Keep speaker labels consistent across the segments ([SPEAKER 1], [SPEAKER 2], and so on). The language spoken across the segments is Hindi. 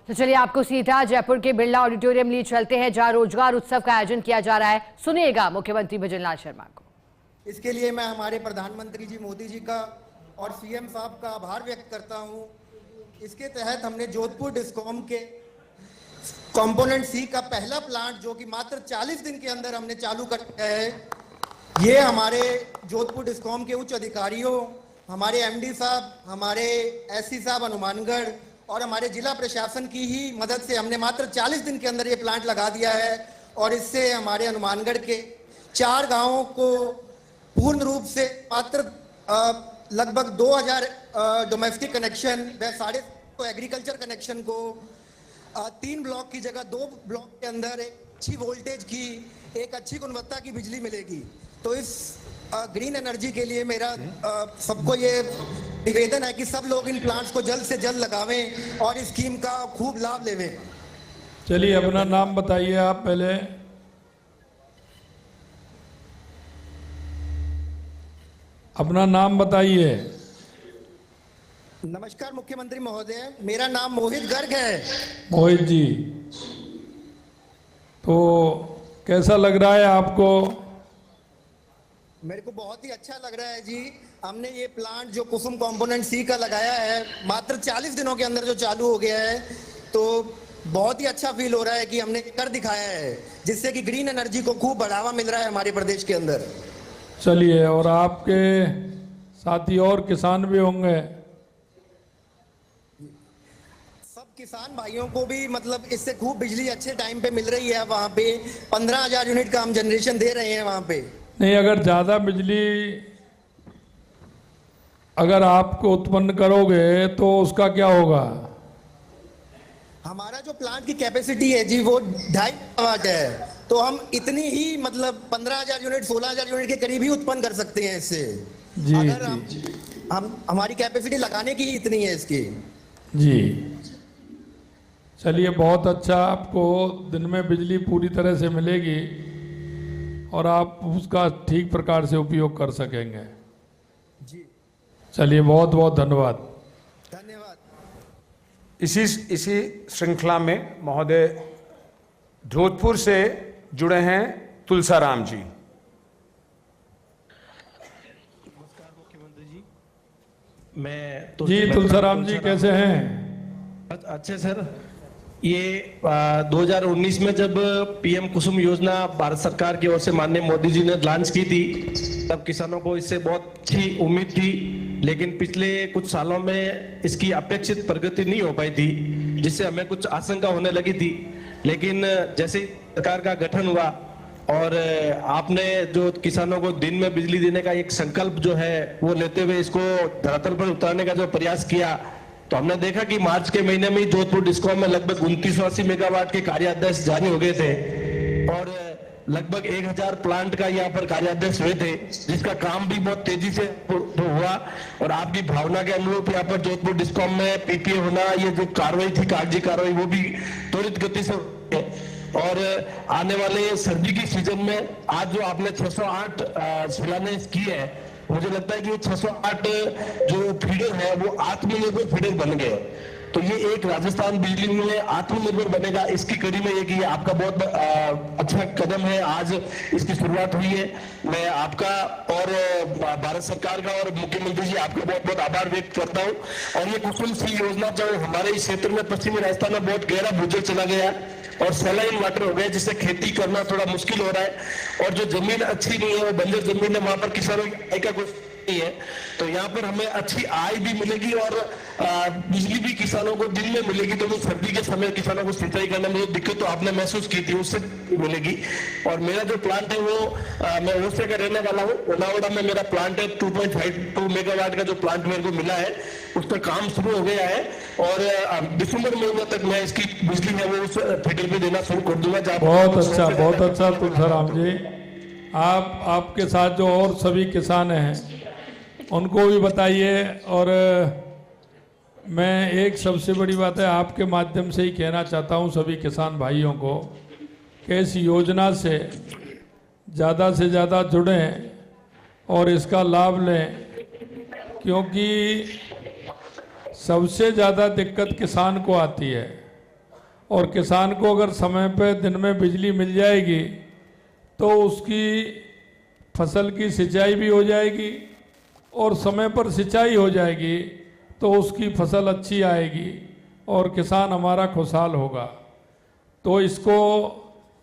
[SPEAKER 1] तो चलिए आपको सीधा जयपुर के बिरला ऑडिटोरियम लिए चलते हैं, जहां रोजगार उत्सव का आयोजन किया जा रहा है। सुनिएगा मुख्यमंत्री भजनलाल शर्मा को।
[SPEAKER 2] इसके लिए मैं हमारे प्रधानमंत्री जी मोदी जी का और सीएम साहब का आभार व्यक्त करता हूं। इसके तहत हमने जोधपुर डिस्कॉम के कंपोनेंट सी का पहला प्लांट, जो कि मात्र 40 दिन के अंदर हमने चालू कर दिया है। ये हमारे जोधपुर डिस्कॉम के उच्च अधिकारियों, हमारे एमडी साहब, हमारे एससी साहब हनुमानगढ़ और हमारे जिला प्रशासन की ही मदद से हमने मात्र 40 दिन के अंदर ये प्लांट लगा दिया है। और इससे हमारे हनुमानगढ़ के 4 गांवों को पूर्ण रूप से मात्र लगभग 2000 डोमेस्टिक कनेक्शन व 150 एग्रीकल्चर कनेक्शन को 3 ब्लॉक की जगह 2 ब्लॉक के अंदर एक अच्छी वोल्टेज की, एक अच्छी गुणवत्ता की बिजली मिलेगी। तो इस ग्रीन एनर्जी के लिए मेरा सबको ये निवेदन है कि सब लोग इन प्लांट्स को जल्द से जल्द लगावें और इस स्कीम का खूब लाभ लेवें।
[SPEAKER 3] चलिए अपना नाम बताइए आप पहले। अपना नाम बताइए।
[SPEAKER 2] नमस्कार मुख्यमंत्री महोदय, मेरा नाम मोहित गर्ग है।
[SPEAKER 3] मोहित जी, तो कैसा लग रहा है आपको?
[SPEAKER 2] मेरे को बहुत ही अच्छा लग रहा है जी। हमने ये प्लांट जो कुसुम कंपोनेंट सी का लगाया है, मात्र 40 दिनों के अंदर जो चालू हो गया है, तो बहुत ही अच्छा फील हो रहा है कि हमने कर दिखाया है, जिससे कि ग्रीन एनर्जी को खूब बढ़ावा मिल रहा है हमारे प्रदेश के अंदर।
[SPEAKER 3] चलिए, और आपके साथी और किसान भी होंगे।
[SPEAKER 2] सब किसान भाइयों को भी मतलब इससे खूब बिजली अच्छे टाइम पे मिल रही है। वहाँ पे 15,000 यूनिट का हम जनरेशन दे रहे हैं वहाँ पे।
[SPEAKER 3] नहीं, अगर ज़्यादा बिजली अगर आपको उत्पन्न करोगे तो उसका क्या होगा?
[SPEAKER 2] हमारा जो प्लांट की कैपेसिटी है जी, वो 2.5 मेगावाट है। तो हम इतनी ही मतलब 15,000 यूनिट 16,000 यूनिट के करीब ही उत्पन्न कर सकते हैं इससे।
[SPEAKER 3] जी,
[SPEAKER 2] अगर
[SPEAKER 3] जी,
[SPEAKER 2] हम हमारी कैपेसिटी लगाने की ही इतनी है इसकी।
[SPEAKER 3] जी, चलिए बहुत अच्छा। आपको दिन में बिजली पूरी तरह से मिलेगी और आप उसका ठीक प्रकार से उपयोग कर सकेंगे।
[SPEAKER 2] जी,
[SPEAKER 3] चलिए बहुत बहुत धन्यवाद।
[SPEAKER 2] धन्यवाद।
[SPEAKER 4] इसी श्रृंखला में महोदय जोधपुर से जुड़े हैं तुलसाराम जी।
[SPEAKER 5] नमस्कार मुख्यमंत्री जी। मैं
[SPEAKER 3] तुलसाराम जी कैसे हैं?
[SPEAKER 5] अच्छे सर। ये 2019 में जब पीएम कुसुम योजना भारत सरकार की ओर से माननीय मोदी जी ने लॉन्च की थी, तब किसानों को इससे बहुत अच्छी उम्मीद थी। लेकिन पिछले कुछ सालों में इसकी अपेक्षित प्रगति नहीं हो पाई थी, जिससे हमें कुछ आशंका होने लगी थी। लेकिन जैसे सरकार का गठन हुआ और आपने जो किसानों को दिन में बिजली देने का एक संकल्प जो है वो लेते हुए इसको धरातल पर उतारने का जो प्रयास किया, तो हमने देखा कि मार्च के महीने में ही जोधपुर डिस्कॉम में लगभग 2980 मेगावाट के कार्यादेश जारी हो गए थे और लगभग 1000 प्लांट का यहाँ पर कार्यादेश हुए थे, जिसका काम भी बहुत तेजी से हुआ। और आपकी भावना के अनुरूप यहाँ पर जोधपुर डिस्कॉम में पीपीए होना, ये जो कार्रवाई थी, कागजी कार्रवाई, वो भी त्वरित गति से और आने वाले सर्दी की सीजन में आज जो आपने 608 शिलान्यास की है, मुझे लगता है कि 608 जो फीडर है वो आत्मनिर्भर फीडर बन गए। तो ये एक राजस्थान बिजली में आत्मनिर्भर बनेगा, इसकी कड़ी में ये आपका बहुत अच्छा कदम है। आज इसकी शुरुआत हुई है। मैं आपका और भारत सरकार का और मुख्यमंत्री जी आपका बहुत बहुत आभार व्यक्त करता हूँ। और ये कुसुम सी योजना जो हमारे इस क्षेत्र में पश्चिमी राजस्थान में बहुत गहरा भूजल चला गया और सैलाइन वाटर हो गया, जिससे खेती करना थोड़ा मुश्किल हो रहा है। और जो जमीन अच्छी नहीं है, वो बंजर जमीन है, वहां पर किसानों की आय का कुछ नहीं है। तो यहाँ पर हमें अच्छी आय भी मिलेगी और बिजली भी किसानों को दिन में मिलेगी। तो सर्दी के समय किसानों को सिंचाई करने में जो दिक्कत तो आपने महसूस की थी, उससे मिलेगी। और मेरा जो प्लांट है वो मैं ओसे का रहने वाला हूँ। ओनावड़ा में मेरा प्लांट है। 2.52 मेगावाट का जो प्लांट मेरे को मिला है, उसका काम शुरू हो गया है और दिसंबर महीने तक मैं इसकी बिजली है वो उस फीडर पे देना शुरू कर दूंगा।
[SPEAKER 3] बहुत अच्छा तुलसाराम जी। आपके साथ जो और सभी किसान हैं उनको भी बताइए। और मैं एक सबसे बड़ी बात है आपके माध्यम से ही कहना चाहता हूं सभी किसान भाइयों को कि इस योजना से ज़्यादा जुड़ें और इसका लाभ लें, क्योंकि सबसे ज़्यादा दिक्कत किसान को आती है। और किसान को अगर समय पे दिन में बिजली मिल जाएगी तो उसकी फसल की सिंचाई भी हो जाएगी और समय पर सिंचाई हो जाएगी तो उसकी फसल अच्छी आएगी और किसान हमारा खुशहाल होगा। तो इसको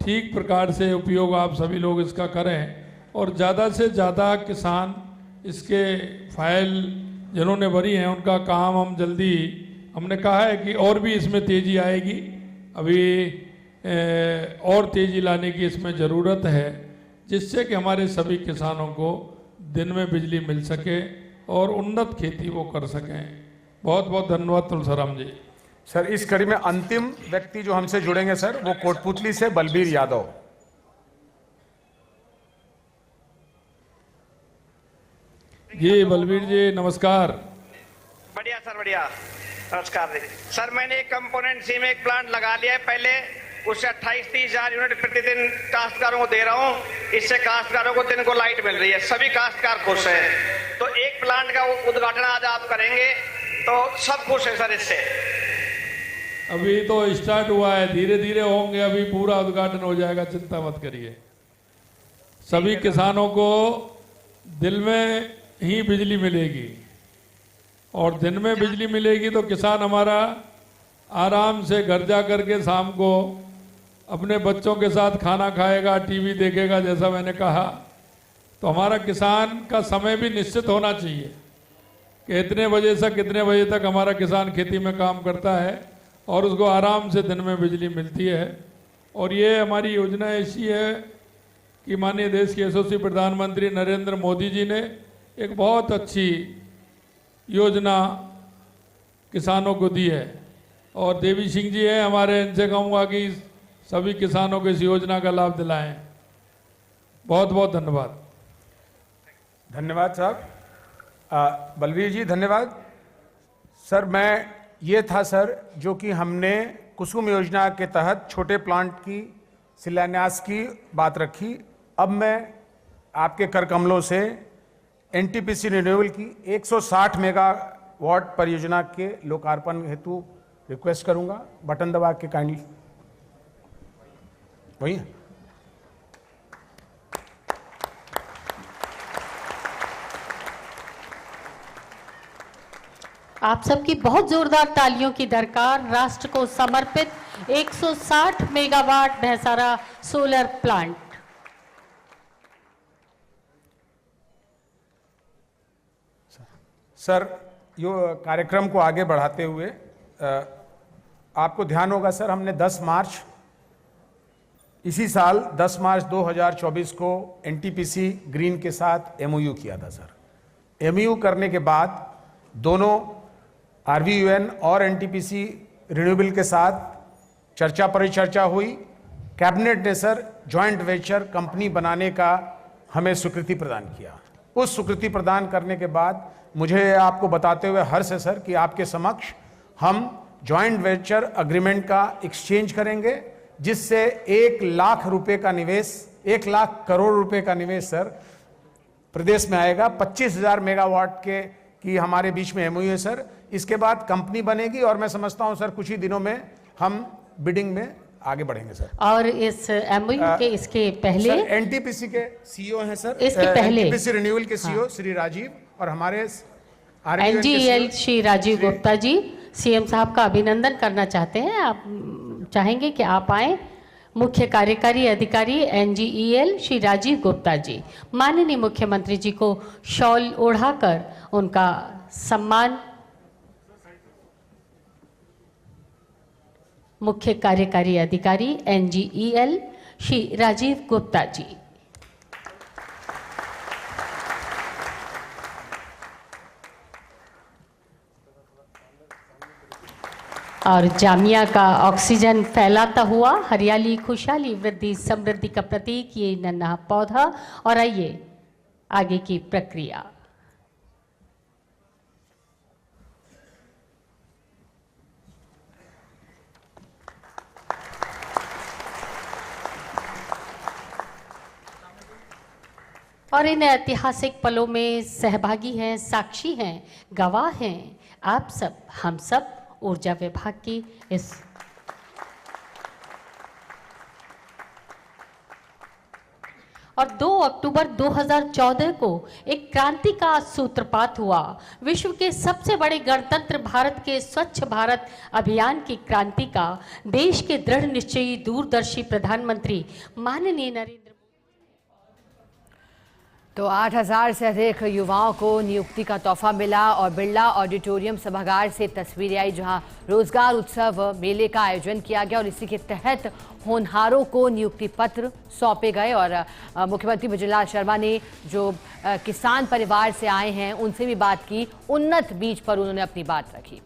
[SPEAKER 3] ठीक प्रकार से उपयोग आप सभी लोग इसका करें और ज़्यादा से ज़्यादा किसान इसके फाइल जिन्होंने भरी हैं उनका काम हम जल्दी, हमने कहा है कि और भी इसमें तेज़ी आएगी, अभी और तेज़ी लाने की इसमें ज़रूरत है जिससे कि हमारे सभी किसानों को दिन में बिजली मिल सके और उन्नत खेती वो कर सकें। बहुत बहुत धन्यवाद तुलसीराम जी।
[SPEAKER 4] सर इस कड़ी में अंतिम व्यक्ति जो हमसे जुड़ेंगे सर वो कोटपुतली से बलबीर यादव।
[SPEAKER 3] जी बलबीर जी नमस्कार।
[SPEAKER 6] बढ़िया सर, बढ़िया, नमस्कार जी। सर मैंने एक कंपोनेंट सी में एक प्लांट लगा लिया है पहले, उससे 28-30 हजार यूनिट प्रतिदिन काश्तकारों को दे रहा हूँ। इससे काश्तकारों को दिन को लाइट मिल रही है, सभी काश्तकार खुश हैं। तो एक प्लांट का उद्घाटन आज आप करेंगे तो सब खुश है सर इससे।
[SPEAKER 3] अभी तो स्टार्ट हुआ है, धीरे धीरे होंगे, अभी पूरा उद्घाटन हो जाएगा, चिंता मत करिए। सभी किसानों को दिन में ही बिजली मिलेगी और दिन में बिजली मिलेगी तो किसान हमारा आराम से घर जा करके शाम को अपने बच्चों के साथ खाना खाएगा, टीवी देखेगा, जैसा मैंने कहा। तो हमारा किसान का समय भी निश्चित होना चाहिए कि इतने बजे से कितने बजे तक हमारा किसान खेती में काम करता है और उसको आराम से दिन में बिजली मिलती है। और ये हमारी योजना ऐसी है कि माननीय देश के यशस्वी प्रधानमंत्री नरेंद्र मोदी जी ने एक बहुत अच्छी योजना किसानों को दी है और देवी सिंह जी हैं हमारे, इनसे कहूँगा कि सभी किसानों को इस योजना का लाभ दिलाएं। बहुत बहुत धन्यवाद।
[SPEAKER 4] धन्यवाद साहब। बलबीर जी धन्यवाद। सर मैं ये था सर जो कि हमने कुसुम योजना के तहत छोटे प्लांट की शिलान्यास की बात रखी। अब मैं आपके कर कमलों से एनटीपीसी रिन्यूएबल की 160 मेगावाट परियोजना के लोकार्पण हेतु रिक्वेस्ट करूंगा। बटन दबा के काइंडली वही
[SPEAKER 7] आप सबकी बहुत जोरदार तालियों की दरकार राष्ट्र को समर्पित 160 मेगावाट भैंसारा सोलर प्लांट।
[SPEAKER 4] सर यो कार्यक्रम को आगे बढ़ाते हुए आपको ध्यान होगा सर, हमने 10 मार्च इसी साल 10 मार्च 2024 को एनटीपीसी ग्रीन के साथ एमओयू किया था सर। एमओयू करने के बाद दोनों आरवीयूएन और एनटीपीसी रिन्यूएबल के साथ चर्चा परिचर्चा हुई। कैबिनेट ने सर जॉइंट वेंचर कंपनी बनाने का हमें स्वीकृति प्रदान किया। उस स्वीकृति प्रदान करने के बाद मुझे आपको बताते हुए हर्ष है सर कि आपके समक्ष हम जॉइंट वेंचर अग्रीमेंट का एक्सचेंज करेंगे जिससे 1 लाख रुपए का निवेश, 1 लाख करोड़ रुपए का निवेश सर प्रदेश में आएगा। 25,000 मेगावाट की हमारे बीच में एमओयू है सर। इसके बाद कंपनी बनेगी और मैं समझता हूं सर कुछ ही दिनों में हम बिडिंग में आगे बढ़ेंगे सर।
[SPEAKER 7] और इस एमओयू के इसके पहले
[SPEAKER 4] एनटीपीसी के सीईओ हैं सर,
[SPEAKER 7] इसके पहले
[SPEAKER 4] एनटीपीसी रिन्यूएबल के सीईओ श्री राजीव और हमारे
[SPEAKER 7] एनजीईएल श्री राजीव गुप्ता जी सीएम साहब का अभिनंदन करना चाहते हैं। आप चाहेंगे कि आप आए। मुख्य कार्यकारी अधिकारी एनजीईएल श्री राजीव गुप्ता जी माननीय मुख्यमंत्री जी को शॉल ओढ़ाकर उनका सम्मान। मुख्य कार्यकारी अधिकारी एनजीईएल श्री राजीव गुप्ता जी। और जामिया का ऑक्सीजन फैलाता हुआ हरियाली खुशहाली वृद्धि समृद्धि का प्रतीक ये नन्हा पौधा। और आइए आगे की प्रक्रिया। और इन ऐतिहासिक पलों में सहभागी हैं, साक्षी हैं, गवाह हैं आप सब, हम सब ऊर्जा विभाग की इस और 2 अक्टूबर 2014 को एक क्रांति का सूत्रपात हुआ। विश्व के सबसे बड़े गणतंत्र भारत के स्वच्छ भारत अभियान की क्रांति का देश के दृढ़ निश्चयी दूरदर्शी प्रधानमंत्री माननीय नरेंद्र
[SPEAKER 1] तो 8000 से अधिक युवाओं को नियुक्ति का तोहफा मिला और बिरला ऑडिटोरियम सभागार से तस्वीरें आई जहां रोजगार उत्सव मेले का आयोजन किया गया और इसी के तहत होनहारों को नियुक्ति पत्र सौंपे गए। और मुख्यमंत्री भजनलाल शर्मा ने जो किसान परिवार से आए हैं उनसे भी बात की, उन्नत बीज पर उन्होंने अपनी बात रखी।